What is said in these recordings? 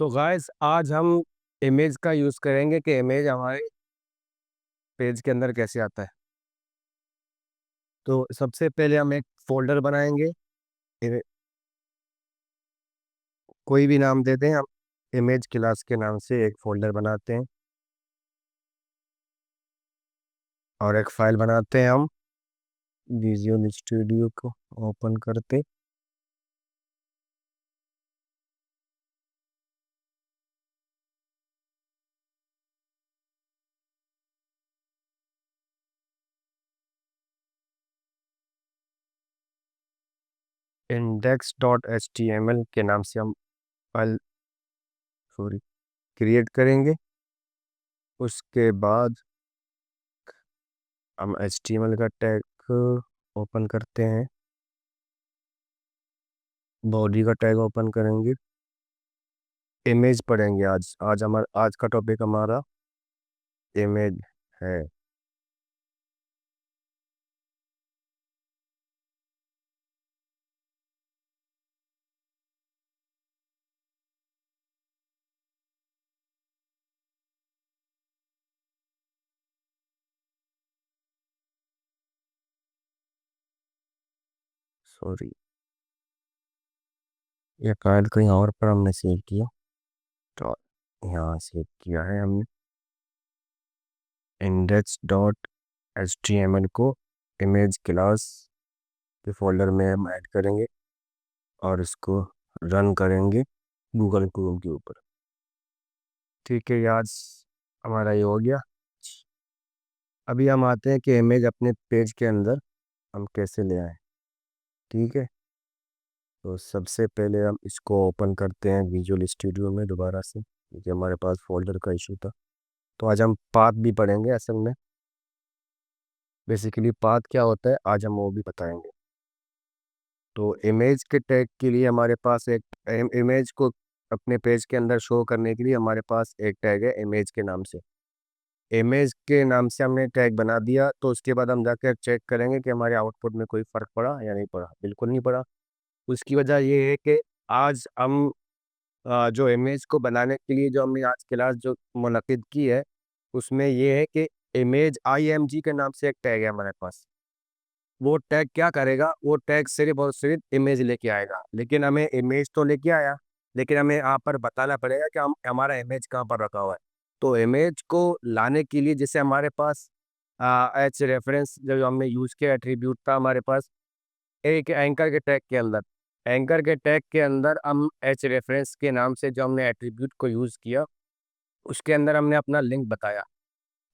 तो गाइस आज हम इमेज का यूज़ करेंगे कि इमेज हमारे पेज के अंदर कैसे आता है। तो सबसे पहले हम एक फोल्डर बनाएंगे। इमे- कोई भी नाम देते हैं हम। इमेज क्लास के नाम से एक फोल्डर बनाते हैं और एक फाइल बनाते हैं हम विजुअल स्टूडियो को ओपन करते। index.html के नाम से हम फाइल सॉरी क्रिएट करेंगे। उसके बाद हम HTML का टैग ओपन करते हैं, बॉडी का टैग ओपन करेंगे, इमेज पढ़ेंगे। आज आज हमारा आज का टॉपिक हमारा इमेज है। सॉरी, ये फाइल कहीं और पर हमने सेव किया, तो यहाँ सेव किया है हमने। index.html को इमेज क्लास के फोल्डर में हम ऐड करेंगे और इसको रन करेंगे गूगल क्रोम के ऊपर। ठीक है, ये आज हमारा ये हो गया। अभी हम आते हैं कि इमेज अपने पेज के अंदर हम कैसे ले आए। ठीक है, तो सबसे पहले हम इसको ओपन करते हैं विजुअल स्टूडियो में दोबारा से, क्योंकि हमारे पास फोल्डर का इशू था। तो आज हम पाथ भी पढ़ेंगे असल में। बेसिकली पाथ क्या होता है आज हम वो भी बताएंगे। तो इमेज के टैग के लिए हमारे पास एक इमेज को अपने पेज के अंदर शो करने के लिए हमारे पास एक टैग है इमेज के नाम से। इमेज के नाम से हमने टैग बना दिया, तो उसके बाद हम जाकर चेक करेंगे कि हमारे आउटपुट में कोई फ़र्क पड़ा या नहीं पड़ा। बिल्कुल नहीं पड़ा। उसकी वजह ये है कि आज हम जो इमेज को बनाने के लिए जो हमने आज क्लास जो मुनक्किद की है, उसमें ये है कि इमेज IMG के नाम से एक टैग है हमारे पास। वो टैग क्या करेगा, वो टैग सिर्फ और सिर्फ इमेज लेके आएगा। लेकिन हमें इमेज तो लेके आया, लेकिन हमें यहाँ पर बताना पड़ेगा कि हम हमारा इमेज कहाँ पर रखा हुआ है। तो इमेज को लाने के लिए जैसे हमारे पास एच रेफरेंस जो हमने यूज़ किया एट्रीब्यूट था हमारे पास एक एंकर के टैग के अंदर। एंकर के टैग के अंदर हम एच रेफरेंस के नाम से जो हमने एट्रीब्यूट को यूज़ किया, उसके अंदर हमने अपना लिंक बताया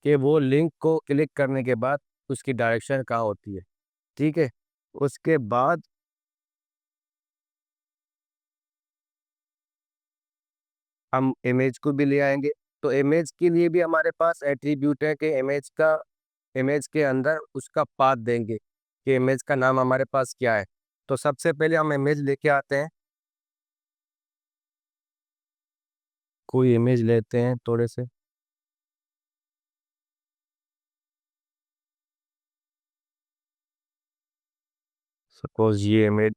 कि वो लिंक को क्लिक करने के बाद उसकी डायरेक्शन कहाँ होती है। ठीक है, उसके बाद हम इमेज को भी ले आएंगे। तो इमेज के लिए भी हमारे पास एट्रीब्यूट है कि इमेज के अंदर उसका पाथ देंगे कि इमेज का नाम हमारे पास क्या है। तो सबसे पहले हम इमेज लेके आते हैं, कोई इमेज लेते हैं थोड़े से। सपोज ये इमेज,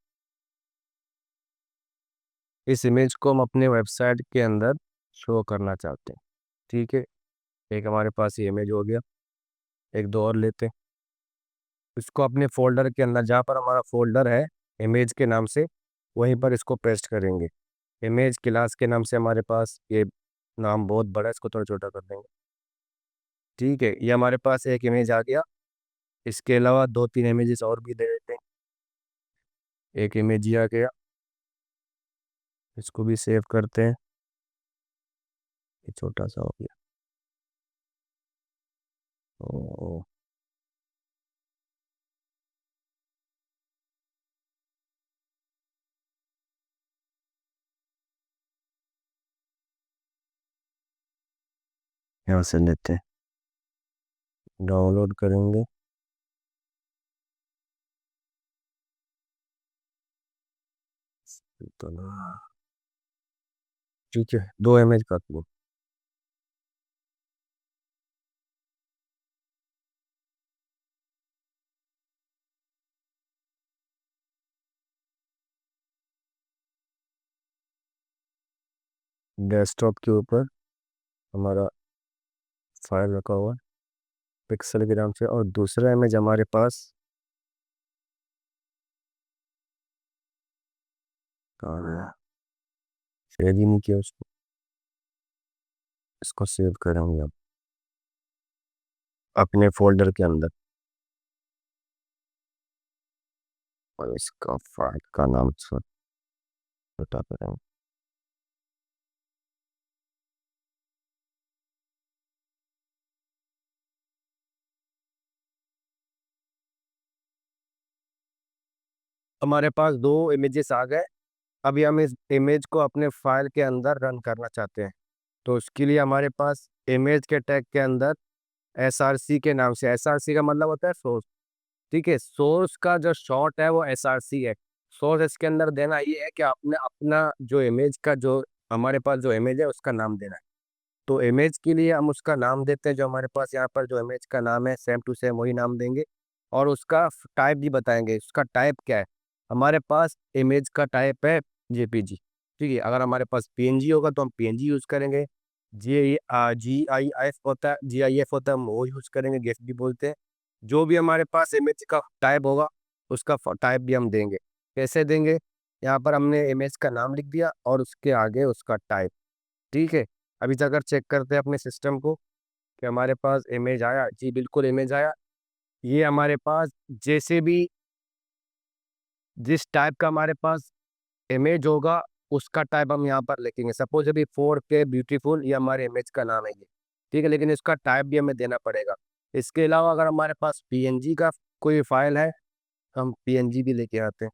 इस इमेज को हम अपने वेबसाइट के अंदर शो करना चाहते हैं। ठीक है, एक हमारे पास ये इमेज हो गया। एक दो और लेते हैं, इसको अपने फोल्डर के अंदर जहाँ पर हमारा फोल्डर है इमेज के नाम से, वहीं पर इसको पेस्ट करेंगे। इमेज क्लास के नाम से हमारे पास ये नाम बहुत बड़ा है, इसको थोड़ा छोटा कर देंगे। ठीक है, ये हमारे पास एक इमेज आ गया। इसके अलावा दो तीन इमेजेस और भी दे देते हैं। एक इमेज ये आ गया, इसको भी सेव करते हैं। ये छोटा सा हो गया। ओ, यहाँ से लेते हैं, डाउनलोड करेंगे। तो ना, ठीक है, दो इमेज कर लो। डेस्कटॉप के ऊपर हमारा फाइल रखा हुआ है पिक्सल के नाम से, और दूसरा इमेज हमारे पास कहाँ गया, सेव ही नहीं किया उसको, इसको सेव करेंगे अब अपने फोल्डर के अंदर, और इसका फाइल का नाम छोटा करेंगे। हमारे पास दो इमेजेस आ गए। अभी हम इस इमेज को अपने फाइल के अंदर रन करना चाहते हैं। तो उसके लिए हमारे पास इमेज के टैग के अंदर एसआरसी के नाम से, एसआरसी का मतलब होता है सोर्स, ठीक है, सोर्स का जो शॉर्ट है वो एसआरसी है। सोर्स इसके अंदर देना ये है कि आपने अपना जो इमेज का जो हमारे पास जो इमेज है उसका नाम देना है। तो इमेज के लिए हम उसका नाम देते हैं, जो हमारे पास यहाँ पर जो इमेज का नाम है सेम टू सेम वही नाम देंगे। और उसका टाइप भी बताएंगे, उसका टाइप क्या है। हमारे पास इमेज का टाइप है जेपीजी, ठीक है। अगर हमारे पास पीएनजी होगा तो हम पीएनजी यूज़ करेंगे। GIF होता है, GIF होता है, हम वो यूज़ करेंगे, गेफ भी बोलते हैं। जो भी हमारे पास इमेज का टाइप होगा उसका टाइप भी हम देंगे। कैसे देंगे, यहाँ पर हमने इमेज का नाम लिख दिया और उसके आगे उसका टाइप, ठीक है। अभी जाकर चेक करते हैं अपने सिस्टम को कि हमारे पास इमेज आया। जी बिल्कुल इमेज आया। ये हमारे पास जैसे भी जिस टाइप का हमारे पास इमेज होगा उसका टाइप हम यहाँ पर लिखेंगे। सपोज अभी 4K ब्यूटीफुल ये हमारे इमेज का नाम है ये, ठीक है, लेकिन इसका टाइप भी हमें देना पड़ेगा। इसके अलावा अगर हमारे पास पीएनजी का कोई फाइल है हम पीएनजी भी लेके आते हैं।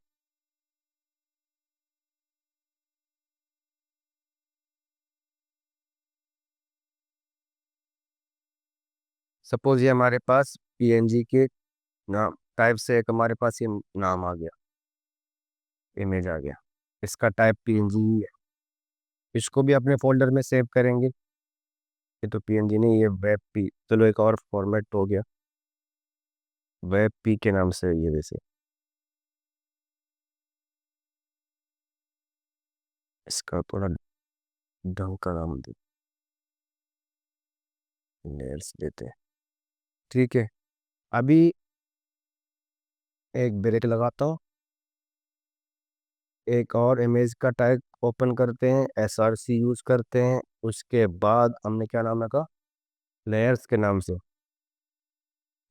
सपोज ये हमारे पास पीएनजी के नाम टाइप से एक हमारे पास ये नाम आ गया, इमेज आ गया, इसका टाइप पीएनजी ही है। इसको भी अपने फोल्डर में सेव करेंगे। ये तो पीएनजी नहीं, ये वेब पी, चलो एक और फॉर्मेट हो गया, वेब पी के नाम से ये वैसे, इसका थोड़ा ढंग का नाम दे, लेयर्स देते हैं, ठीक है। अभी एक ब्रेक लगाता हूँ, एक और इमेज का टाइप ओपन करते हैं, एसआरसी यूज करते हैं। उसके बाद हमने क्या नाम रखा, लेयर्स के नाम से,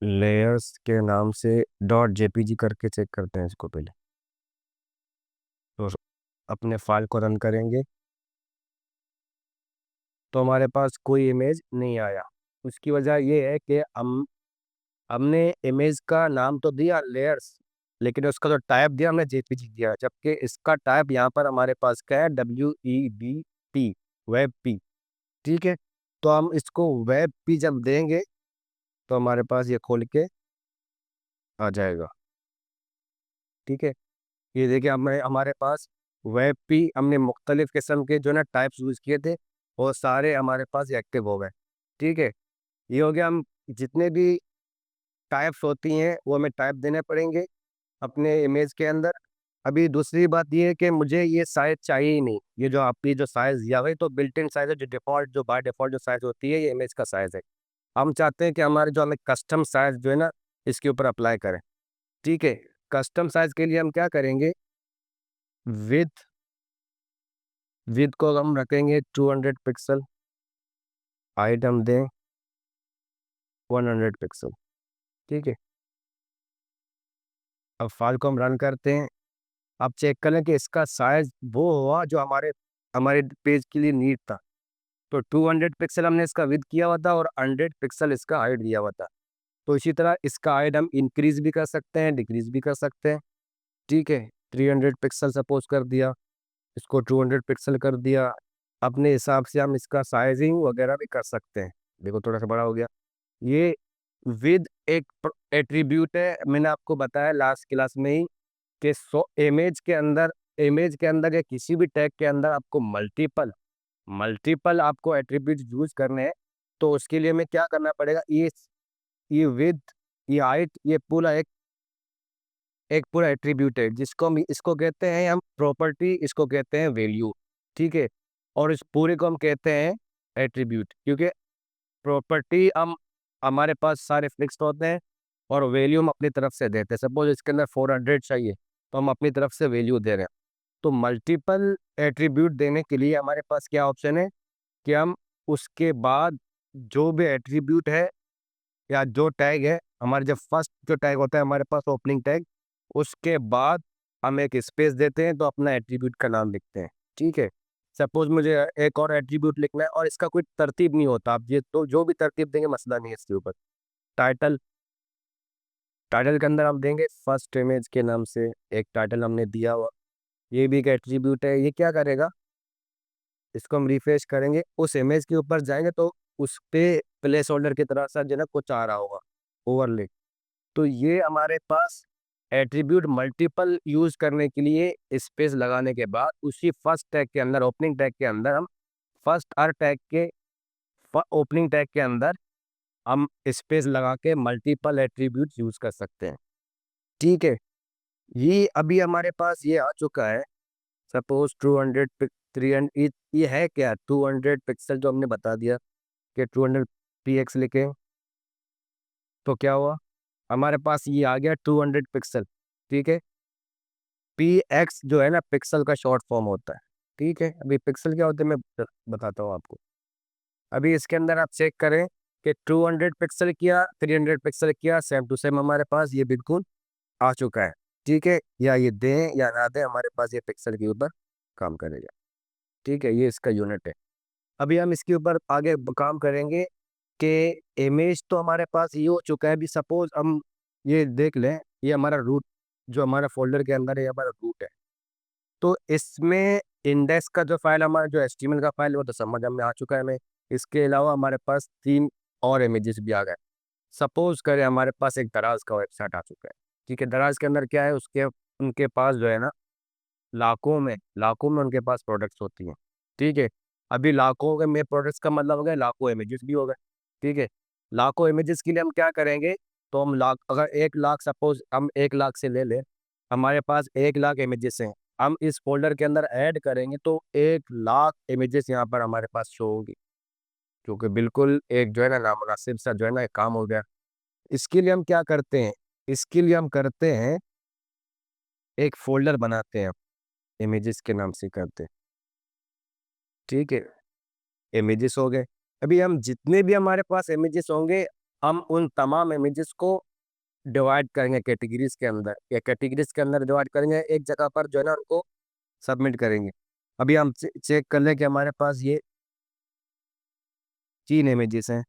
लेयर्स के नाम से डॉट जेपीजी करके चेक करते हैं इसको पहले। तो अपने फाइल को रन करेंगे तो हमारे पास कोई इमेज नहीं आया। उसकी वजह ये है कि हमने इमेज का नाम तो दिया लेयर्स, लेकिन उसका जो टाइप दिया हमने जेपीजी दिया, जबकि इसका टाइप यहाँ पर हमारे पास क्या है, WEBP, वेब पी, ठीक है। तो हम इसको वेब पी जब देंगे तो हमारे पास ये खोल के आ जाएगा, ठीक है। ये देखिए हमें हमारे पास वेब पी, हमने मुख्तलिफ किस्म के जो ना टाइप्स यूज़ किए थे वो सारे हमारे पास एक्टिव हो गए, ठीक है। ये हो गया, हम जितने भी टाइप्स होती हैं वो हमें टाइप देने पड़ेंगे अपने इमेज के अंदर। अभी दूसरी बात ये है कि मुझे ये साइज चाहिए ही नहीं, ये जो आपकी जो साइज दिया हुआ है तो बिल्ट इन साइज है, जो डिफॉल्ट जो बाय डिफॉल्ट जो साइज होती है ये इमेज का साइज है। हम चाहते हैं कि हमारे जो हमें कस्टम साइज जो है ना इसके ऊपर अप्लाई करें, ठीक है। कस्टम साइज के लिए हम क्या करेंगे, विथ विथ को हम रखेंगे 200 पिक्सल, हाइट हम दें 100 पिक्सल, ठीक है। अब फाइल को हम रन करते हैं। अब चेक कर लें कि इसका साइज वो हुआ जो हमारे हमारे पेज के लिए नीड था। तो 200 पिक्सल हमने इसका विद किया हुआ था और 100 पिक्सल इसका हाइट दिया हुआ था। तो इसी तरह इसका हाइट हम इंक्रीज भी कर सकते हैं, डिक्रीज भी कर सकते हैं, ठीक है। 300 पिक्सल सपोज कर दिया, इसको 200 पिक्सल कर दिया। अपने हिसाब से हम इसका साइजिंग वगैरह भी कर सकते हैं। देखो थोड़ा सा बड़ा हो गया। ये विद एक एट्रीब्यूट है, मैंने आपको बताया लास्ट क्लास में ही कि इमेज के अंदर या किसी भी टैग के अंदर आपको मल्टीपल मल्टीपल आपको एट्रीब्यूट यूज करने हैं। तो उसके लिए हमें क्या करना पड़ेगा, ये विद, ये हाइट, ये पूरा एक एक पूरा एट्रीब्यूट है जिसको हम इसको कहते हैं हम प्रॉपर्टी, इसको कहते हैं वैल्यू, ठीक है। और इस पूरे को हम कहते हैं एट्रीब्यूट, क्योंकि प्रॉपर्टी हम हमारे पास सारे फिक्स्ड होते हैं और वैल्यू हम अपनी तरफ से देते हैं। सपोज इसके अंदर 400 चाहिए तो हम अपनी तरफ से वैल्यू दे रहे हैं। तो मल्टीपल एट्रीब्यूट देने के लिए हमारे पास क्या ऑप्शन है कि हम उसके बाद जो भी एट्रीब्यूट है या जो टैग है, हमारे जब फर्स्ट जो टैग होता है हमारे पास ओपनिंग टैग, उसके बाद हम एक स्पेस देते हैं तो अपना एट्रीब्यूट का नाम लिखते हैं। ठीक है, सपोज मुझे एक और एट्रीब्यूट लिखना है और इसका कोई तरतीब नहीं होता, आप ये तो जो भी तरतीब देंगे मसला नहीं है इसके ऊपर। टाइटल, टाइटल के अंदर हम देंगे फर्स्ट इमेज के नाम से एक टाइटल हमने दिया हुआ, ये भी एक एट्रीब्यूट है। ये क्या करेगा, इसको हम रिफ्रेश करेंगे, उस इमेज के ऊपर जाएंगे तो उस पे प्लेस होल्डर की तरह सा जो है ना कुछ आ रहा होगा, ओवरले। तो ये हमारे पास एट्रीब्यूट मल्टीपल यूज करने के लिए स्पेस लगाने के बाद उसी फर्स्ट टैग के अंदर, ओपनिंग टैग के अंदर हम फर्स्ट हर टैग के ओपनिंग टैग के अंदर हम स्पेस लगा के मल्टीपल एट्रीब्यूट यूज कर सकते हैं। ठीक है, ये अभी हमारे पास ये आ चुका है। सपोज 200 300, ये है क्या 200 पिक्सल जो हमने बता दिया कि 200 px लिखे, तो क्या हुआ हमारे पास ये आ गया 200 पिक्सल। ठीक है, पी एक्स जो है ना पिक्सल का शॉर्ट फॉर्म होता है। ठीक है, अभी पिक्सल क्या होते हैं मैं बताता हूँ आपको। अभी इसके अंदर आप चेक करें कि 200 पिक्सल किया, 300 पिक्सल किया, सेम टू सेम हमारे पास ये बिल्कुल आ चुका है। ठीक है, या ये दें या ना दें हमारे पास ये पिक्सल के ऊपर काम करेगा। ठीक है, ये इसका यूनिट है। अभी हम इसके ऊपर आगे काम करेंगे कि इमेज तो हमारे पास ये हो चुका है। अभी सपोज हम ये देख लें, ये हमारा रूट जो हमारा फोल्डर के अंदर है, ये हमारा रूट है। तो इसमें इंडेक्स का जो फाइल हमारा जो एचटीएमएल का फाइल है वो तो समझ में आ चुका है हमें। इसके अलावा हमारे पास 3 और इमेजेस भी आ गए। सपोज करें हमारे पास एक दराज का वेबसाइट आ चुका है। ठीक है, दराज के अंदर क्या है, उसके उनके पास जो है ना लाखों में उनके पास प्रोडक्ट्स होती हैं। ठीक है, अभी लाखों के में प्रोडक्ट्स का मतलब हो गया लाखों इमेजेस भी हो गए। ठीक है, लाखों इमेजेस के लिए हम क्या करेंगे, तो हम लाख, अगर 1 लाख, सपोज हम 1 लाख से ले लें, हमारे पास 1 लाख इमेजेस हैं, हम इस फोल्डर के अंदर ऐड करेंगे तो 1 लाख इमेजेस यहाँ पर हमारे पास शो होगी, क्योंकि बिल्कुल एक जो है ना नामुनासिब सा जो है ना एक काम हो गया। इसके लिए हम क्या करते हैं, इसके लिए हम करते हैं एक फोल्डर बनाते हैं, इमेजेस के नाम से करते हैं। ठीक है, इमेजेस हो गए। अभी हम जितने भी हमारे पास इमेजेस होंगे, हम उन तमाम इमेजेस को डिवाइड करेंगे कैटेगरीज के अंदर, या कैटेगरीज के अंदर डिवाइड करेंगे, एक जगह पर जो है ना उनको सबमिट करेंगे। अभी हम चेक कर लें कि हमारे पास ये 3 इमेजेस हैं।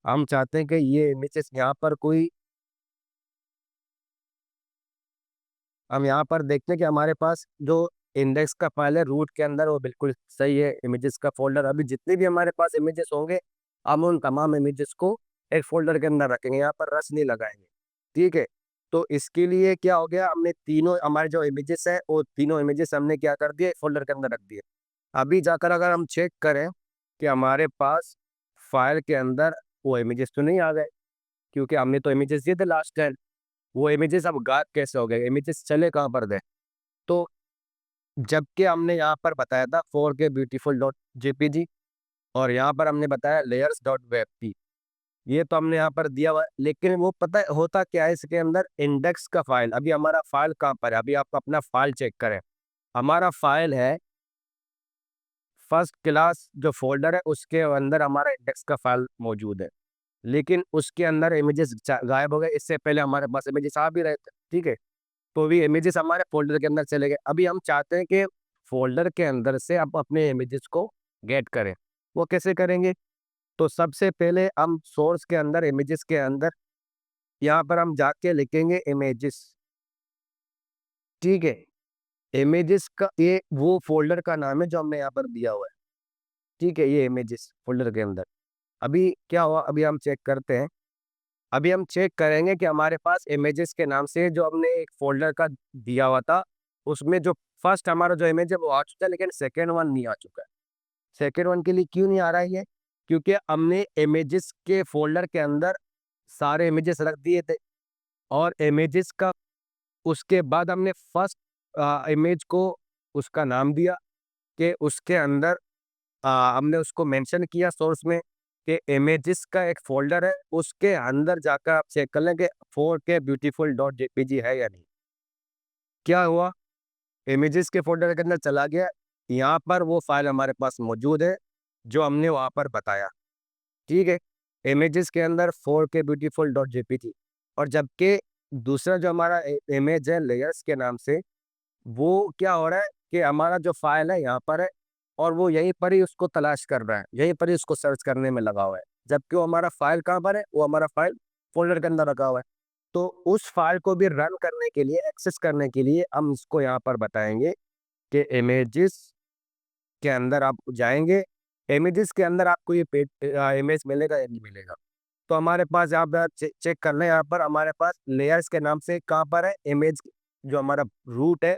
हम चाहते हैं कि ये इमेजेस यहाँ पर कोई, हम यहाँ पर देखते हैं कि हमारे पास जो इंडेक्स का फाइल है रूट के अंदर वो बिल्कुल सही है, इमेजेस का फोल्डर। अभी जितने भी हमारे पास इमेजेस होंगे, हम उन तमाम इमेजेस को एक फोल्डर के अंदर रखेंगे, यहाँ पर रस नहीं लगाएंगे। ठीक है, तो इसके लिए क्या हो गया, हमने तीनों हमारे जो इमेजेस है वो तीनों इमेजेस हमने क्या कर दिए, फोल्डर के अंदर रख दिए। अभी जाकर अगर हम चेक करें कि हमारे पास फाइल के अंदर वो इमेजेस तो नहीं आ गए, क्योंकि हमने तो इमेजेस दिए थे लास्ट टाइम। वो इमेजेस अब गायब कैसे हो गए, इमेजेस चले कहाँ पर गए, तो जबकि हमने यहाँ पर बताया था 4K ब्यूटीफुल डॉट जेपीजी और यहाँ पर हमने बताया लेयर्स डॉट वेबपी, ये तो हमने यहाँ पर दिया हुआ है। लेकिन वो पता है होता क्या है, इसके अंदर इंडेक्स का फाइल, अभी हमारा फाइल कहाँ पर है, अभी आप अपना फाइल चेक करें। हमारा फाइल है फर्स्ट क्लास जो फोल्डर है उसके अंदर हमारा इंडेक्स का फाइल मौजूद है, लेकिन उसके अंदर इमेजेस गायब हो गए। इससे पहले हमारे पास इमेजेस आ भी रहे थे। ठीक है, तो भी इमेजेस हमारे फोल्डर के अंदर चले गए। अभी हम चाहते हैं कि फोल्डर के अंदर से आप अपने इमेजेस को गेट करें, वो कैसे करेंगे, तो सबसे पहले हम सोर्स के अंदर इमेजेस के अंदर यहाँ पर हम जाके लिखेंगे इमेजेस। ठीक है, इमेजेस का ये वो फोल्डर का नाम है जो हमने यहाँ पर दिया हुआ है। ठीक है, ये इमेजेस फोल्डर के अंदर। अभी क्या हुआ, अभी हम चेक करते हैं। अभी हम चेक करेंगे कि हमारे पास इमेजेस के नाम से जो हमने एक फोल्डर का दिया हुआ था, उसमें जो फर्स्ट हमारा जो इमेज है वो आ चुका है, लेकिन सेकेंड वन नहीं आ चुका है। सेकेंड वन के लिए क्यों नहीं आ रहा है ये, क्योंकि हमने इमेजेस के फोल्डर के अंदर सारे इमेजेस रख दिए थे, और इमेजेस का उसके बाद हमने फर्स्ट इमेज को उसका नाम दिया, कि उसके अंदर हमने उसको मेंशन किया सोर्स में कि इमेजेस का एक फ़ोल्डर है, उसके अंदर जाकर आप चेक कर लें कि 4K ब्यूटीफुल डॉट जेपीजी है या नहीं। क्या हुआ? इमेजेस के फ़ोल्डर के अंदर चला गया, यहाँ पर वो फ़ाइल हमारे पास मौजूद है, जो हमने वहाँ पर बताया, ठीक है? इमेजेस के अंदर 4K ब्यूटीफुल डॉट जेपीजी, और जबकि दूसरा जो हमारा इमेज है लेयर्स के नाम से, वो क्या हो रहा है कि हमारा जो फ़ाइल है यहाँ पर है, और वो यहीं पर ही उसको तलाश कर रहा है, यहीं पर ही उसको सर्च करने में लगा हुआ है। जबकि वो हमारा फ़ाइल कहाँ पर है? वो हमारा फ़ाइल फ़ोल्डर के अंदर रखा हुआ है। तो उस फ़ाइल को भी रन करने के लिए, एक्सेस करने के लिए हम इसको यहाँ पर बताएँगे कि इमेजेस के अंदर आप जाएँगे, इमेजेस के अंदर आपको ये इमेज मिलेगा या नहीं मिलेगा? तो हमारे पास यहाँ पे आप चेक कर लें, यहाँ पर हमारे पास लेयर्स के नाम से कहाँ पर है इमेज, जो हमारा रूट है,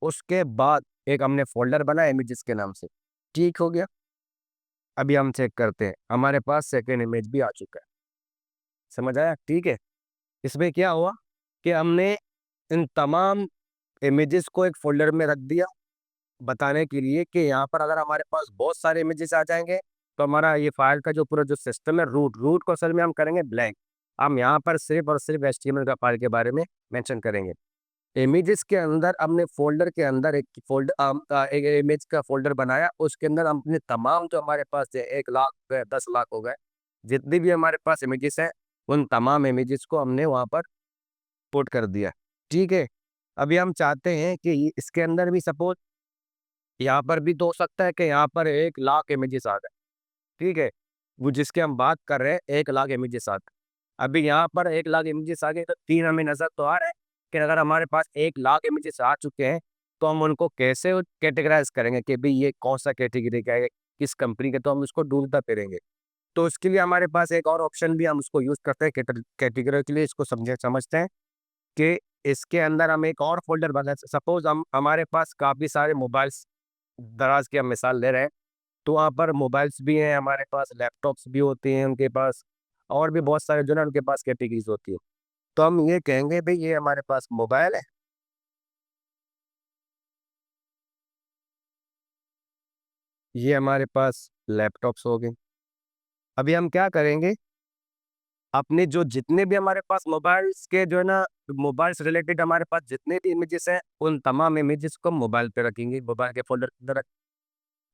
उसके बाद एक हमने फ़ोल्डर बनाया इमेजेस के नाम से, ठीक हो गया? अभी हम चेक करते हैं, हमारे पास सेकंड इमेज भी आ चुका है, समझ आया? ठीक है? इसमें क्या हुआ कि हमने इन तमाम इमेजेस को एक फ़ोल्डर में रख दिया, बताने के लिए कि यहाँ पर अगर हमारे पास बहुत सारे इमेजेस आ जाएँगे, तो हमारा ये फ़ाइल का जो पूरा जो सिस्टम है, रूट को असल में हम करेंगे ब्लैंक। हम यहाँ पर सिर्फ़ और सिर्फ़ एचटीएमएल का फ़ाइल के बारे में मेंशन करेंगे। इमेजेस के अंदर हमने फ़ोल्डर के अंदर एक इमेज का फ़ोल्डर बनाया, उसके अंदर हमने तमाम जो हमारे पास है 1 लाख हो गए, 10 लाख हो गए, जितनी भी हमारे पास इमेजेस हैं, उन तमाम इमेजेस को हमने वहाँ पर पुट कर दिया, ठीक है? अभी हम चाहते हैं कि इसके अंदर भी सपोज़ यहाँ पर भी तो हो सकता है कि यहाँ पर 1 लाख इमेजेस आ गए, ठीक है? वो जिसकी हम बात कर रहे हैं 1 लाख इमेजेस आ गए। अभी यहाँ पर 1 लाख इमेजेस आ गए तो 3 हमें नज़र तो आ रहा है कि अगर हमारे पास 1 लाख इमेजेस आ चुके हैं, तो हम उनको कैसे कैटेगराइज़ करेंगे कि भई ये कौन-सा कैटेगरी का है, किस कंपनी का, तो हम उसको ढूँढता फिरेंगे। तो उसके लिए हमारे पास एक और ऑप्शन भी हम उसको यूज़ करते हैं कैटेगरी के लिए, इसको समझते हैं कि इसके अंदर हम एक और फ़ोल्डर बना, सपोज़ हम हमारे पास काफ़ी सारे मोबाइल्स, दराज़ की हम मिसाल ले रहे हैं, तो वहाँ पर मोबाइल्स भी हैं हमारे पास, लैपटॉप्स भी होती हैं उनके पास, और भी बहुत सारे जो है ना उनके पास कैटेगरीज़ होती है। तो हम ये कहेंगे भई ये हमारे पास मोबाइल है, ये हमारे पास लैपटॉप्स हो गए। अभी हम क्या करेंगे, अपने जो जितने भी हमारे पास मोबाइल्स के जो है ना, मोबाइल से रिलेटेड हमारे पास जितने भी इमेजेस हैं, उन तमाम इमेजेस को मोबाइल पे रखेंगे, मोबाइल के फ़ोल्डर के अंदर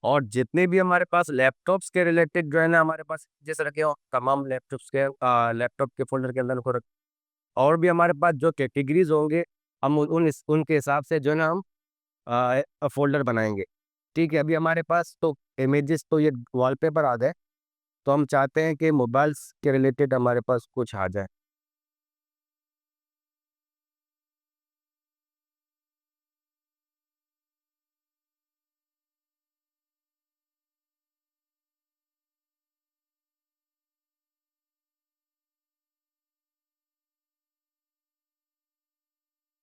और जितने भी हमारे पास लैपटॉप्स के रिलेटेड जो है ना हमारे पास जैसे रखे हो, तमाम लैपटॉप्स के लैपटॉप के फ़ोल्डर के अंदर उनको रख, और भी हमारे पास जो कैटेगरीज़ होंगे, हम उनके हिसाब से जो है ना हम फ़ोल्डर बनाएँगे। ठीक है, अभी हमारे पास तो इमेजेस तो ये वॉलपेपर आ गए, तो हम चाहते हैं कि मोबाइल्स के रिलेटेड हमारे पास कुछ आ जाए।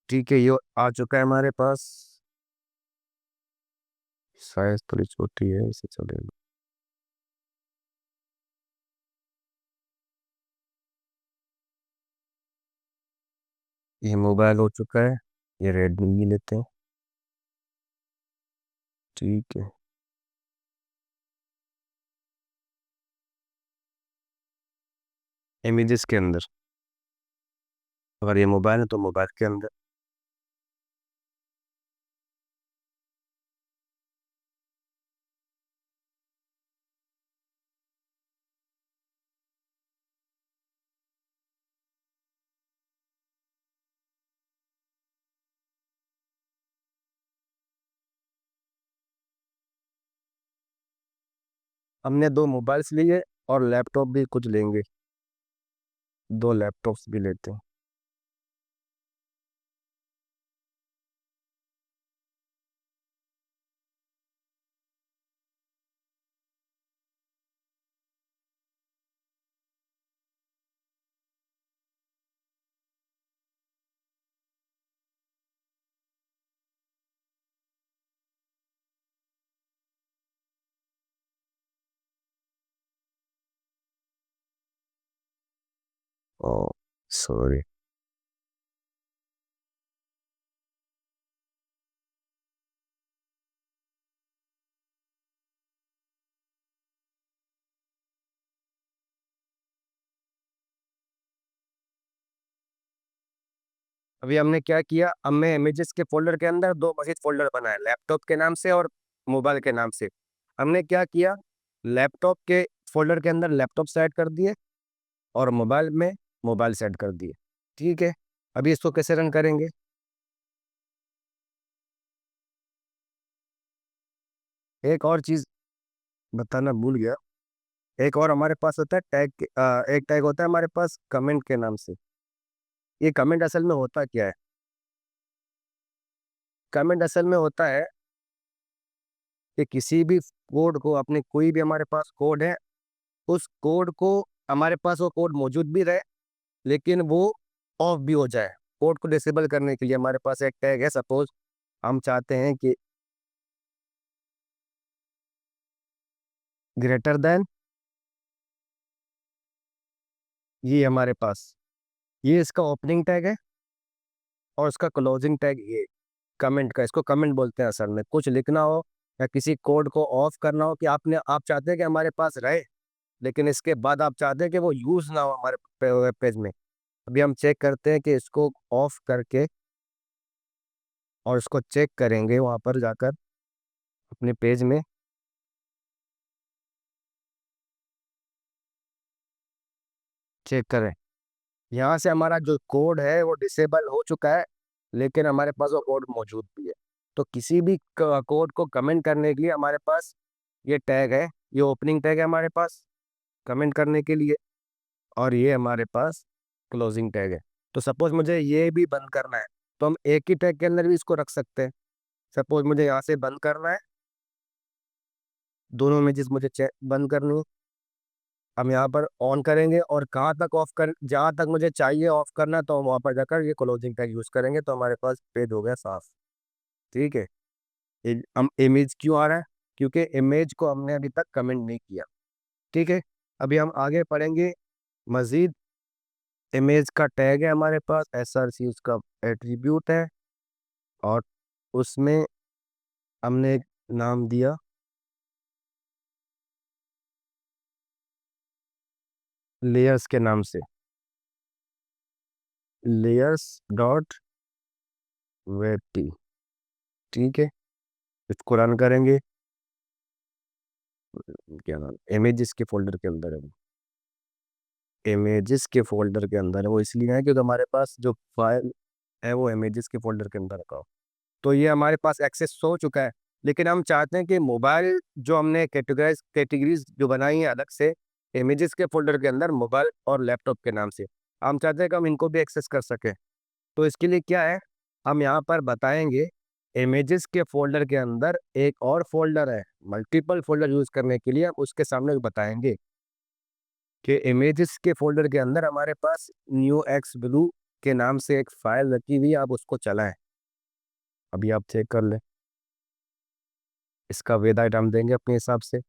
ठीक है, ये आ चुका है हमारे पास। साइज़ थोड़ी छोटी है, इसे चलेगा। ये मोबाइल हो चुका है, ये रेडमी लेते हैं। ठीक है, इमेजेस के अंदर, अगर ये मोबाइल है तो मोबाइल के अंदर। हमने 2 मोबाइल्स लिए और लैपटॉप भी कुछ लेंगे, 2 लैपटॉप्स भी लेते हैं। ओह! सॉरी। अभी हमने क्या किया, अब मैं इमेजेस के फोल्डर के अंदर दो मजीद फोल्डर बनाए, लैपटॉप के नाम से और मोबाइल के नाम से। हमने क्या किया, लैपटॉप के फोल्डर के अंदर लैपटॉप सेट कर दिए और मोबाइल में मोबाइल सेट कर दिए। ठीक है, अभी इसको कैसे रन करेंगे। एक और चीज़ बताना भूल गया, एक और हमारे पास होता है टैग, एक टैग होता है हमारे पास कमेंट के नाम से। ये कमेंट असल में होता क्या है, कमेंट असल में होता है कि किसी भी कोड को, अपने कोई भी हमारे पास कोड है, उस कोड को, हमारे पास वो कोड मौजूद भी रहे लेकिन वो ऑफ भी हो जाए। कोड को डिसेबल करने के लिए हमारे पास एक टैग है। सपोज हम चाहते हैं कि ग्रेटर देन, ये हमारे पास, ये इसका ओपनिंग टैग है और इसका क्लोजिंग टैग ये कमेंट का, इसको कमेंट बोलते हैं। असल में कुछ लिखना हो या किसी कोड को ऑफ करना हो कि आप चाहते हैं कि हमारे पास रहे लेकिन इसके बाद आप चाहते हैं कि वो यूज़ ना हो हमारे वेब पेज में। अभी हम चेक करते हैं कि इसको ऑफ करके, और इसको चेक करेंगे वहाँ पर जाकर अपने पेज में। चेक करें, यहाँ से हमारा जो कोड है वो डिसेबल हो चुका है लेकिन हमारे पास वो कोड मौजूद भी है। तो किसी भी कोड को कमेंट करने के लिए हमारे पास ये टैग है, ये ओपनिंग टैग है हमारे पास कमेंट करने के लिए, और ये हमारे पास क्लोजिंग टैग है। तो सपोज मुझे ये भी बंद करना है तो हम एक ही टैग के अंदर भी इसको रख सकते हैं। सपोज मुझे यहाँ से बंद करना है, दोनों में जिस मुझे बंद करनी है, हम यहाँ पर ऑन करेंगे और कहाँ तक ऑफ कर, जहाँ तक मुझे चाहिए ऑफ करना तो हम वहाँ पर जाकर ये क्लोजिंग टैग यूज़ करेंगे तो हमारे पास पेज हो गया साफ। ठीक है, हम इमेज क्यों आ रहा है, क्योंकि इमेज को हमने अभी तक कमेंट नहीं किया। ठीक है, अभी हम आगे पढ़ेंगे मज़ीद। इमेज का टैग है हमारे पास, SRC उसका एट्रीब्यूट है, और उसमें हमने एक नाम दिया लेयर्स के नाम से, लेयर्स डॉट वेटी। ठीक है, इसको रन करेंगे, क्या नाम, इमेजेस के फोल्डर के अंदर है वो, इमेजेस के फोल्डर के अंदर है वो, इसलिए है क्योंकि हमारे पास जो फाइल है वो इमेजेस के फोल्डर के अंदर रखा हो। तो ये हमारे पास एक्सेस हो चुका है लेकिन हम चाहते हैं कि मोबाइल जो हमने कैटेगरीज जो बनाई है अलग से इमेजेस के फोल्डर के अंदर, मोबाइल और लैपटॉप के नाम से, हम चाहते हैं कि हम इनको भी एक्सेस कर सकें। तो इसके लिए क्या है, हम यहाँ पर बताएंगे इमेजेस के फोल्डर के अंदर एक और फोल्डर है, मल्टीपल फोल्डर यूज करने के लिए हम उसके सामने बताएंगे कि इमेजेस के फोल्डर के अंदर हमारे पास न्यू एक्स ब्लू के नाम से एक फाइल रखी हुई है, आप उसको चलाएं। अभी आप चेक कर लें, इसका विद हाइट हम देंगे अपने हिसाब से,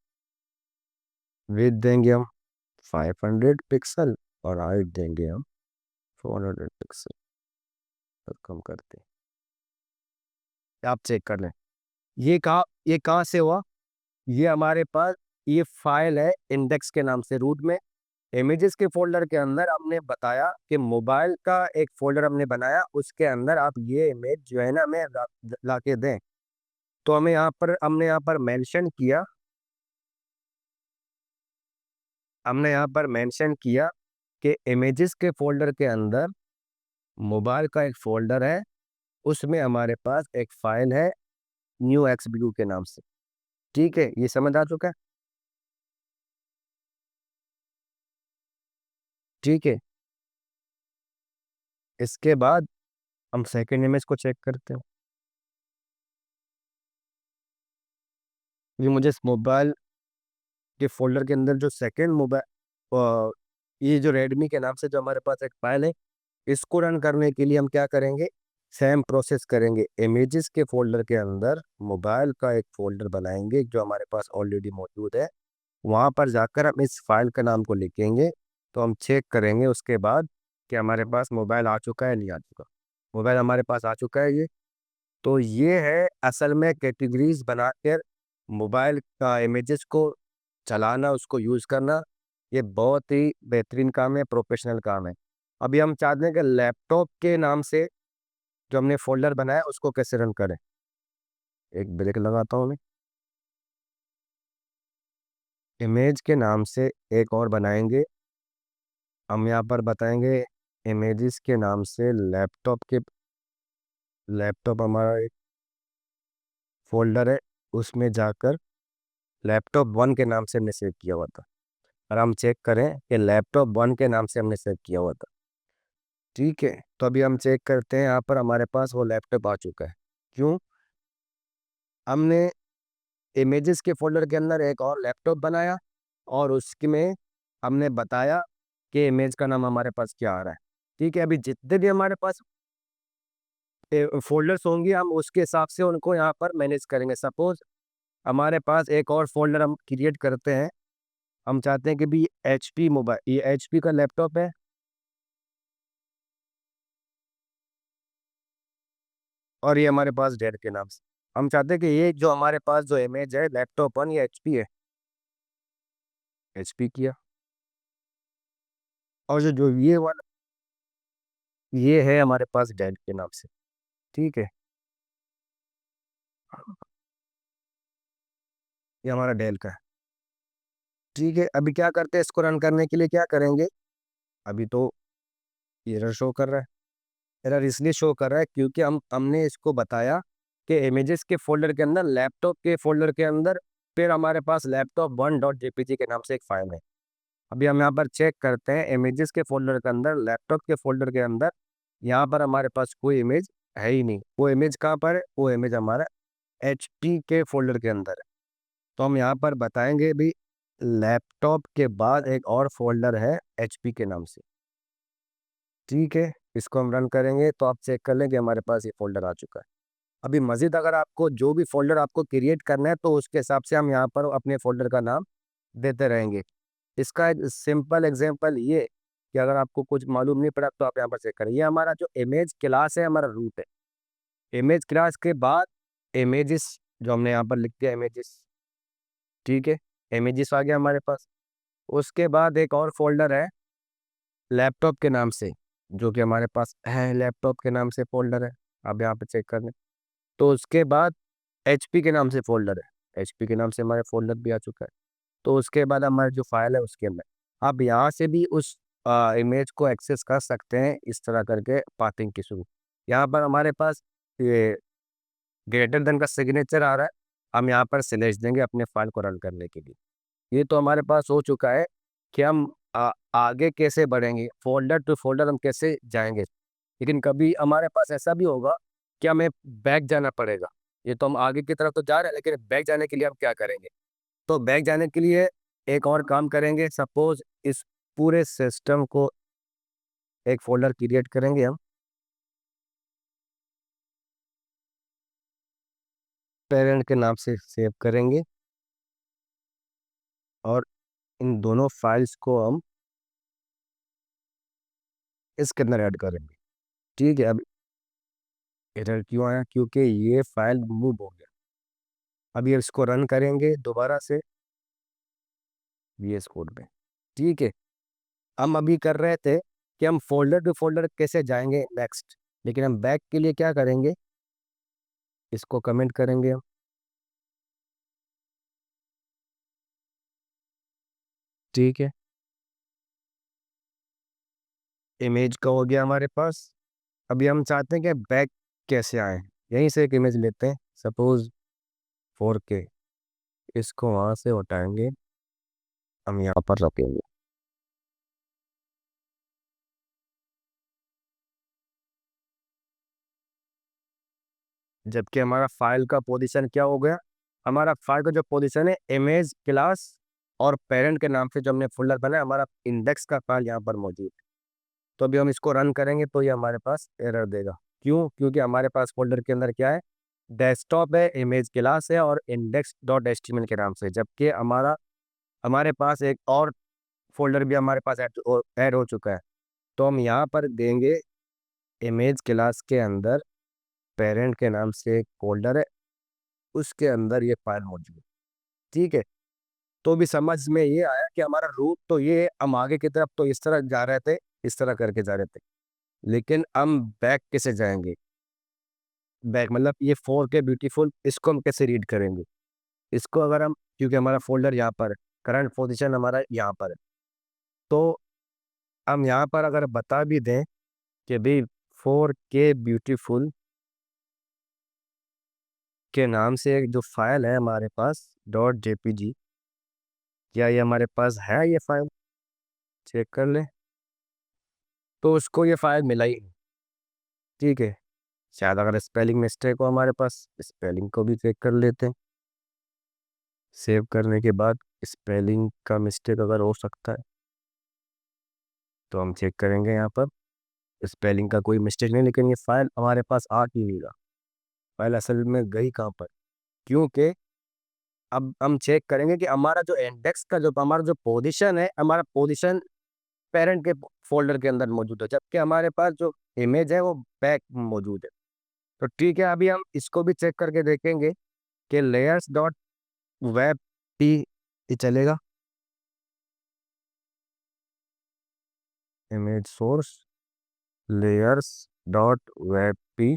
विद देंगे हम 500 पिक्सल और हाइट देंगे हम 400 पिक्सल। और कम करते हैं, आप चेक कर लें। ये कहाँ से हुआ, ये हमारे पास ये फाइल है इंडेक्स के नाम से रूट में। इमेजेस के फोल्डर के अंदर हमने बताया कि मोबाइल का एक फोल्डर हमने बनाया, उसके अंदर आप ये इमेज जो है ना हमें ला के दें। तो हमने यहाँ पर मेंशन किया, हमने यहाँ पर मेंशन किया कि इमेजेस के फोल्डर के अंदर मोबाइल का एक फोल्डर है, उसमें हमारे पास एक फाइल है न्यू एक्स ब्लू के नाम से। ठीक है, ये समझ आ चुका है। ठीक है, इसके बाद हम सेकंड इमेज को चेक करते हैं। ये मुझे इस मोबाइल के फोल्डर के अंदर जो सेकंड मोबाइल, ये जो रेडमी के नाम से जो हमारे पास एक फाइल है, इसको रन करने के लिए हम क्या करेंगे, सेम प्रोसेस करेंगे। इमेजेस के फोल्डर के अंदर मोबाइल का एक फोल्डर बनाएंगे जो हमारे पास ऑलरेडी मौजूद है, वहाँ पर जाकर हम इस फाइल का नाम को लिखेंगे। तो हम चेक करेंगे उसके बाद कि हमारे पास मोबाइल आ चुका है नहीं आ चुका। मोबाइल हमारे पास आ चुका है ये। तो ये है असल में कैटेगरीज बनाकर मोबाइल का इमेजेस को चलाना, उसको यूज़ करना, ये बहुत ही बेहतरीन काम है, प्रोफेशनल काम है। अभी हम चाहते हैं कि लैपटॉप के नाम से जो हमने फोल्डर बनाया उसको कैसे रन करें। एक ब्रेक लगाता हूँ मैं। इमेज के नाम से एक और बनाएंगे। हम यहाँ पर बताएंगे इमेजेस के नाम से लैपटॉप हमारा एक फोल्डर है, उसमें जाकर लैपटॉप 1 के नाम से हमने सेव किया हुआ था। और हम चेक करें कि लैपटॉप 1 के नाम से हमने सेव किया हुआ था। ठीक है, तो अभी हम चेक करते हैं, यहाँ पर हमारे पास वो लैपटॉप आ चुका है। क्यों? हमने इमेजेस के फोल्डर के अंदर एक और लैपटॉप बनाया और उसमें हमने बताया कि इमेज का नाम हमारे पास क्या आ रहा है। ठीक है, अभी जितने भी हमारे पास फोल्डर्स होंगे हम उसके हिसाब से उनको यहाँ पर मैनेज करेंगे। सपोज हमारे पास एक और फोल्डर हम क्रिएट करते हैं। हम चाहते हैं कि भी HP मोबाइल, ये HP का लैपटॉप है और ये हमारे पास डेल के नाम से। हम चाहते हैं कि ये जो हमारे पास जो इमेज है लैपटॉप 1 ये HP है, HP किया। और जो जो ये वाला ये है हमारे पास डेल के नाम से। ठीक है, ये हमारा डेल का है। ठीक है, अभी क्या करते हैं, इसको रन करने के लिए क्या करेंगे। अभी तो एरर शो कर रहा है। एरर इसलिए शो कर रहा है क्योंकि हमने इसको बताया कि इमेजेस के फोल्डर के अंदर, लैपटॉप के फोल्डर के अंदर फिर हमारे पास laptop1.jpg के नाम से एक फाइल है। अभी हम यहाँ पर चेक करते हैं इमेजेस के फोल्डर के अंदर, लैपटॉप के फोल्डर के अंदर यहाँ पर हमारे पास कोई इमेज है ही नहीं। वो इमेज कहाँ पर है? वो इमेज हमारा HP के फोल्डर के अंदर है। तो हम यहाँ पर बताएंगे भी लैपटॉप के बाद एक और फोल्डर है HP के नाम से। ठीक है, इसको हम रन करेंगे तो आप चेक कर लें कि हमारे पास ये फोल्डर आ चुका है। अभी मज़ीद अगर आपको जो भी फोल्डर आपको क्रिएट करना है तो उसके हिसाब से हम यहाँ पर अपने फोल्डर का नाम देते रहेंगे। इसका एक सिंपल एग्जांपल ये कि अगर आपको कुछ मालूम नहीं पड़ा तो आप यहाँ पर चेक करें। ये हमारा जो इमेज क्लास है हमारा रूट है। इमेज क्लास के बाद इमेजेस, जो हमने यहाँ पर लिख दिया इमेजेस। ठीक है, इमेजेस आ गया हमारे पास। उसके बाद एक और फोल्डर है लैपटॉप के नाम से, जो कि हमारे पास है, लैपटॉप के नाम से फोल्डर है। आप यहाँ पे चेक कर लें। तो उसके बाद HP के नाम से फोल्डर है, HP के नाम से हमारे फोल्डर भी आ चुका है। तो उसके बाद हमारी जो फाइल है उसके अंदर आप यहाँ से भी उस इमेज को एक्सेस कर सकते हैं, इस तरह करके पाथिंग के थ्रू। यहाँ पर हमारे पास ये ग्रेटर देन का सिग्नेचर आ रहा है। हम यहाँ पर सिलेक्ट देंगे अपने फाइल को रन करने के लिए। ये तो हमारे पास हो चुका है कि हम आगे कैसे बढ़ेंगे, फोल्डर टू फोल्डर हम कैसे जाएंगे। लेकिन कभी हमारे पास ऐसा भी होगा कि हमें बैक जाना पड़ेगा। ये तो हम आगे की तरफ तो जा रहे हैं, लेकिन बैक जाने के लिए हम क्या करेंगे। तो बैक जाने के लिए एक और काम करेंगे। सपोज इस पूरे सिस्टम को एक फोल्डर क्रिएट करेंगे हम, पेरेंट के नाम से सेव करेंगे और इन दोनों फाइल्स को हम इसके अंदर ऐड करेंगे। ठीक है, अब एरर क्यों आया? क्योंकि ये फाइल मूव हो गया। अभी इसको रन करेंगे दोबारा से VS कोड में। ठीक है, हम अभी कर रहे थे कि हम फोल्डर टू फोल्डर कैसे जाएंगे नेक्स्ट, लेकिन हम बैक के लिए क्या करेंगे, इसको कमेंट करेंगे हम। ठीक है, इमेज का हो गया हमारे पास। अभी हम चाहते हैं कि बैक कैसे आए। यहीं से एक इमेज लेते हैं, सपोज 4K। इसको वहाँ से उठाएंगे, हम यहाँ पर रखेंगे। जबकि हमारा फाइल का पोजीशन क्या हो गया, हमारा फाइल का जो पोजीशन है इमेज क्लास और पेरेंट के नाम से जो हमने फोल्डर बनाया, हमारा इंडेक्स का फाइल यहाँ पर मौजूद है। तो अभी हम इसको रन करेंगे तो ये हमारे पास एरर देगा। क्यों? क्योंकि हमारे पास फोल्डर के अंदर क्या है, डेस्कटॉप है, इमेज क्लास है और index.html के नाम से। जबकि हमारे पास एक और फोल्डर भी हमारे पास ऐड हो चुका है। तो हम यहाँ पर देंगे इमेज क्लास के अंदर पेरेंट के नाम से एक फोल्डर है, उसके अंदर ये फाइल मौजूद है। ठीक है, तो भी समझ में ये आया कि हमारा रूट तो ये है, हम आगे की तरफ तो इस तरह जा रहे थे, इस तरह करके जा रहे थे, लेकिन हम बैक कैसे जाएंगे। बैक मतलब ये 4K ब्यूटीफुल, इसको हम कैसे रीड करेंगे? इसको अगर हम, क्योंकि हमारा फोल्डर यहाँ पर है, करंट पोजीशन हमारा यहाँ पर है, तो हम यहाँ पर अगर बता भी दें कि भाई 4K ब्यूटीफुल के नाम से एक जो फाइल है हमारे पास .jpg, क्या ये हमारे पास है ये फाइल? चेक कर ले। तो उसको ये फाइल मिला ही नहीं। ठीक है, शायद अगर स्पेलिंग मिस्टेक हो हमारे पास, स्पेलिंग को भी चेक कर लेते हैं। सेव करने के बाद स्पेलिंग का मिस्टेक अगर हो सकता है तो हम चेक करेंगे यहाँ पर। स्पेलिंग का कोई मिस्टेक नहीं, लेकिन ये फाइल हमारे पास आ क्यों नहीं रहा? फाइल असल में गई कहाँ पर? क्योंकि अब हम चेक करेंगे कि हमारा जो इंडेक्स का जो हमारा जो पोजीशन है, हमारा पोजीशन पेरेंट के फोल्डर के अंदर मौजूद है, जबकि हमारे पास जो इमेज है वो बैक मौजूद है। तो ठीक है, अभी हम इसको भी चेक करके देखेंगे कि लेयर्स डॉट वेब पी ये चलेगा। Image source layers dot web P,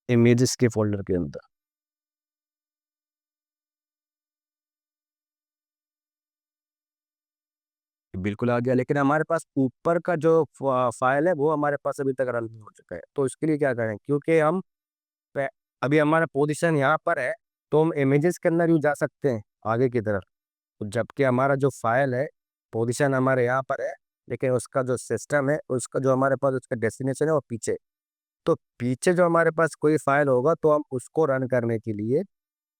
images के फोल्डर के अंदर बिल्कुल आ गया, लेकिन हमारे पास ऊपर का जो फाइल है वो हमारे पास अभी तक रन नहीं हो चुका है। तो इसके लिए क्या करें, क्योंकि हम पे- अभी हमारा पोजीशन यहाँ पर है, तो हम इमेजेस के अंदर यूँ जा सकते हैं आगे की तरफ। तो जबकि हमारा जो फाइल है, पोजीशन हमारे यहाँ पर है, लेकिन उसका जो सिस्टम है, उसका जो हमारे पास उसका डेस्टिनेशन है वो पीछे। तो पीछे जो हमारे पास कोई फाइल होगा तो हम उसको रन करने के लिए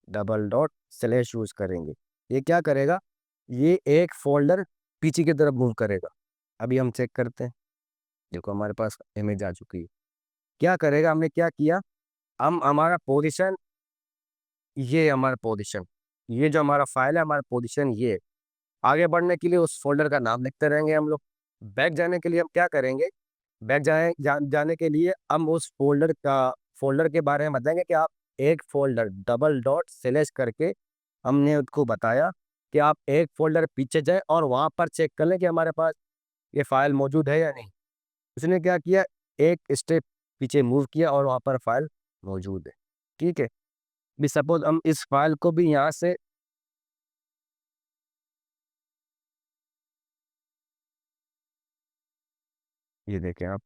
डबल डॉट / यूज करेंगे। ये क्या करेगा? ये एक फोल्डर पीछे की तरफ मूव करेगा। अभी हम चेक करते हैं। देखो हमारे पास इमेज आ चुकी है। क्या करेगा? हमने क्या किया, हम हमारा पोजीशन, ये हमारा पोजीशन, ये जो हमारा फाइल है हमारा पोजीशन ये है। आगे बढ़ने के लिए उस फोल्डर का नाम लिखते रहेंगे हम लोग। बैक जाने के लिए हम क्या करेंगे? बैक जाने के लिए हम उस फोल्डर के बारे में बताएंगे कि आप एक फोल्डर डबल डॉट / करके, हमने उसको बताया कि आप एक फोल्डर पीछे जाए और वहां पर चेक कर लें कि हमारे पास ये फाइल मौजूद है या नहीं। उसने क्या किया, एक स्टेप पीछे मूव किया और वहां पर फाइल मौजूद है। ठीक है, भी सपोज हम इस फाइल को भी यहाँ से, ये देखें आप,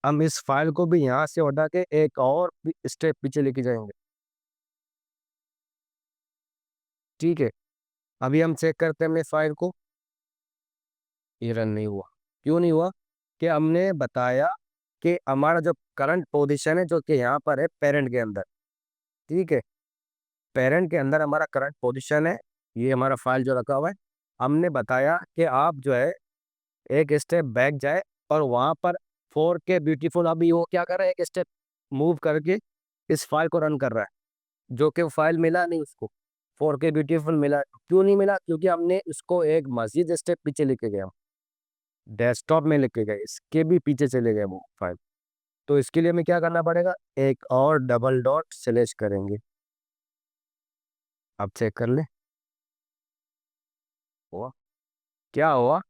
हम इस फाइल को भी यहाँ से उठा के एक और स्टेप पीछे लेके जाएंगे। ठीक है, अभी हम चेक करते हैं अपने फाइल को। ये रन नहीं हुआ। क्यों नहीं हुआ? कि हमने बताया कि हमारा जो करंट पोजीशन है जो कि यहाँ पर है पेरेंट के अंदर। ठीक है, पेरेंट के अंदर हमारा करंट पोजीशन है, ये हमारा फाइल जो रखा हुआ है। हमने बताया कि आप जो है एक स्टेप बैक जाए और वहाँ पर 4K ब्यूटीफुल, अभी वो क्या कर रहा है, एक स्टेप मूव करके इस फाइल को रन कर रहा है, जो कि वो फाइल मिला नहीं उसको। 4K ब्यूटीफुल मिला, क्यों नहीं मिला? क्योंकि हमने उसको एक मजीद स्टेप पीछे लेके गया, डेस्कटॉप में लेके गए, इसके भी पीछे चले गए वो फाइल। तो इसके लिए हमें क्या करना पड़ेगा, एक और डबल डॉट / करेंगे। अब चेक कर ले। हुआ? क्या हुआ?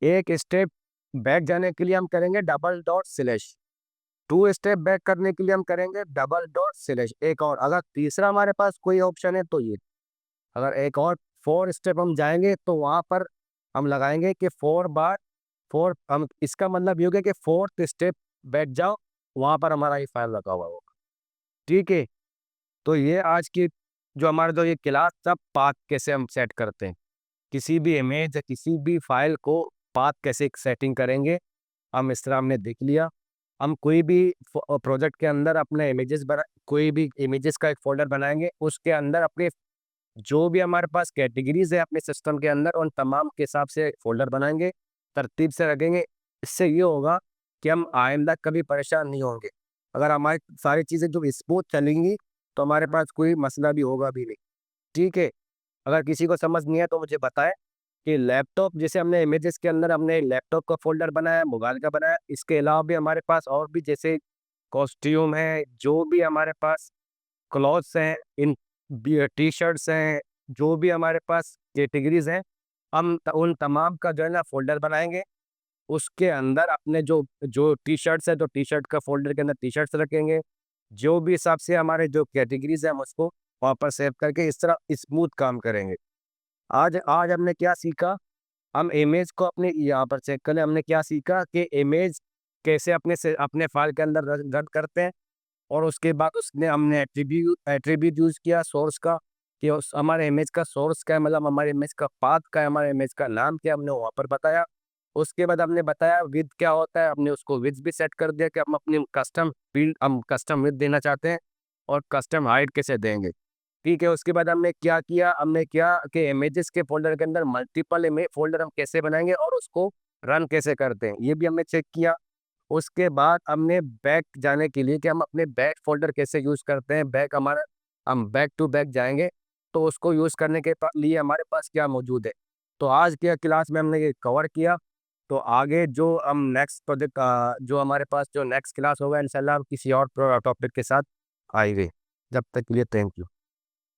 एक स्टेप बैक जाने के लिए हम करेंगे डबल डॉट / 2 स्टेप बैक करने के लिए हम करेंगे डबल डॉट / एक और। अगर तीसरा हमारे पास कोई ऑप्शन है तो ये, अगर एक और 4 स्टेप हम जाएंगे तो वहां पर हम लगाएंगे कि 4 बार 4, हम इसका मतलब ये हो गया कि 4th स्टेप बैठ जाओ, वहां पर हमारा ये फाइल लगा हुआ होगा। ठीक है, तो ये आज की जो हमारा जो ये क्लास था, पाथ कैसे हम सेट करते हैं, किसी भी इमेज या किसी भी फाइल को पाथ कैसे सेटिंग करेंगे, हम इस तरह हमने देख लिया। हम कोई भी प्रोजेक्ट के अंदर अपने इमेजेस बना, कोई भी इमेजेस का एक फोल्डर बनाएंगे, उसके अंदर अपने जो भी हमारे पास कैटेगरीज है अपने सिस्टम के अंदर, उन तमाम के हिसाब से फोल्डर बनाएंगे, तरतीब से रखेंगे। इससे ये होगा कि हम आइंदा कभी परेशान नहीं होंगे। अगर हमारी सारी चीज़ें जो स्मूथ चलेंगी तो हमारे पास कोई मसला भी होगा भी नहीं। ठीक है, अगर किसी को समझ नहीं है तो मुझे बताएं कि लैपटॉप, जैसे हमने इमेजेस के अंदर हमने लैपटॉप का फोल्डर बनाया, मोबाइल का बनाया, इसके अलावा भी हमारे पास और भी जैसे कॉस्ट्यूम है, जो भी हमारे पास क्लॉथ्स हैं, इन टी शर्ट्स हैं, जो भी हमारे पास कैटेगरीज हैं, हम उन तमाम का जो है ना फोल्डर बनाएंगे। उसके अंदर अपने जो जो टी-शर्ट्स है, तो टी-शर्ट का फ़ोल्डर के अंदर टी-शर्ट्स रखेंगे। जो भी हिसाब से हमारे जो कैटेगरीज़ है, हम उसको वहाँ पर सेव करके इस तरह स्मूथ काम करेंगे। आज आज हमने क्या सीखा? हम इमेज को अपने यहाँ पर चेक करें, हमने क्या सीखा कि इमेज कैसे अपने फ़ाइल के अंदर रन करते हैं। और उसके बाद उसने हमने एट्रीब्यूट यूज़ किया सोर्स का, कि उस हमारे इमेज का सोर्स क्या है, मतलब हमारे इमेज का पाथ क्या है, हमारे इमेज का नाम क्या है, हमने वहाँ पर बताया। उसके बाद हमने बताया विड्थ क्या होता है, हमने उसको विड्थ भी सेट कर दिया कि हम कस्टम विड्थ देना चाहते हैं और कस्टम हाइट कैसे देंगे। ठीक है, उसके बाद हमने क्या किया, हमने क्या कि इमेजेस के फ़ोल्डर के अंदर मल्टीपल इमेज फ़ोल्डर हम कैसे बनाएँगे और उसको रन कैसे करते हैं, ये भी हमने चेक किया। उसके बाद हमने बैक जाने के लिए कि हम अपने बैक फ़ोल्डर कैसे यूज़ करते हैं, हम बैक टू बैक जाएँगे, तो उसको यूज़ करने के लिए हमारे पास क्या मौजूद है। तो आज के क्लास में हमने ये कवर किया, तो आगे जो हम नेक्स्ट प्रोजेक्ट जो हमारे पास जो नेक्स्ट क्लास होगा इंशाल्लाह हम किसी और टॉपिक के साथ आएँगे। जब तक के लिए थैंक यू।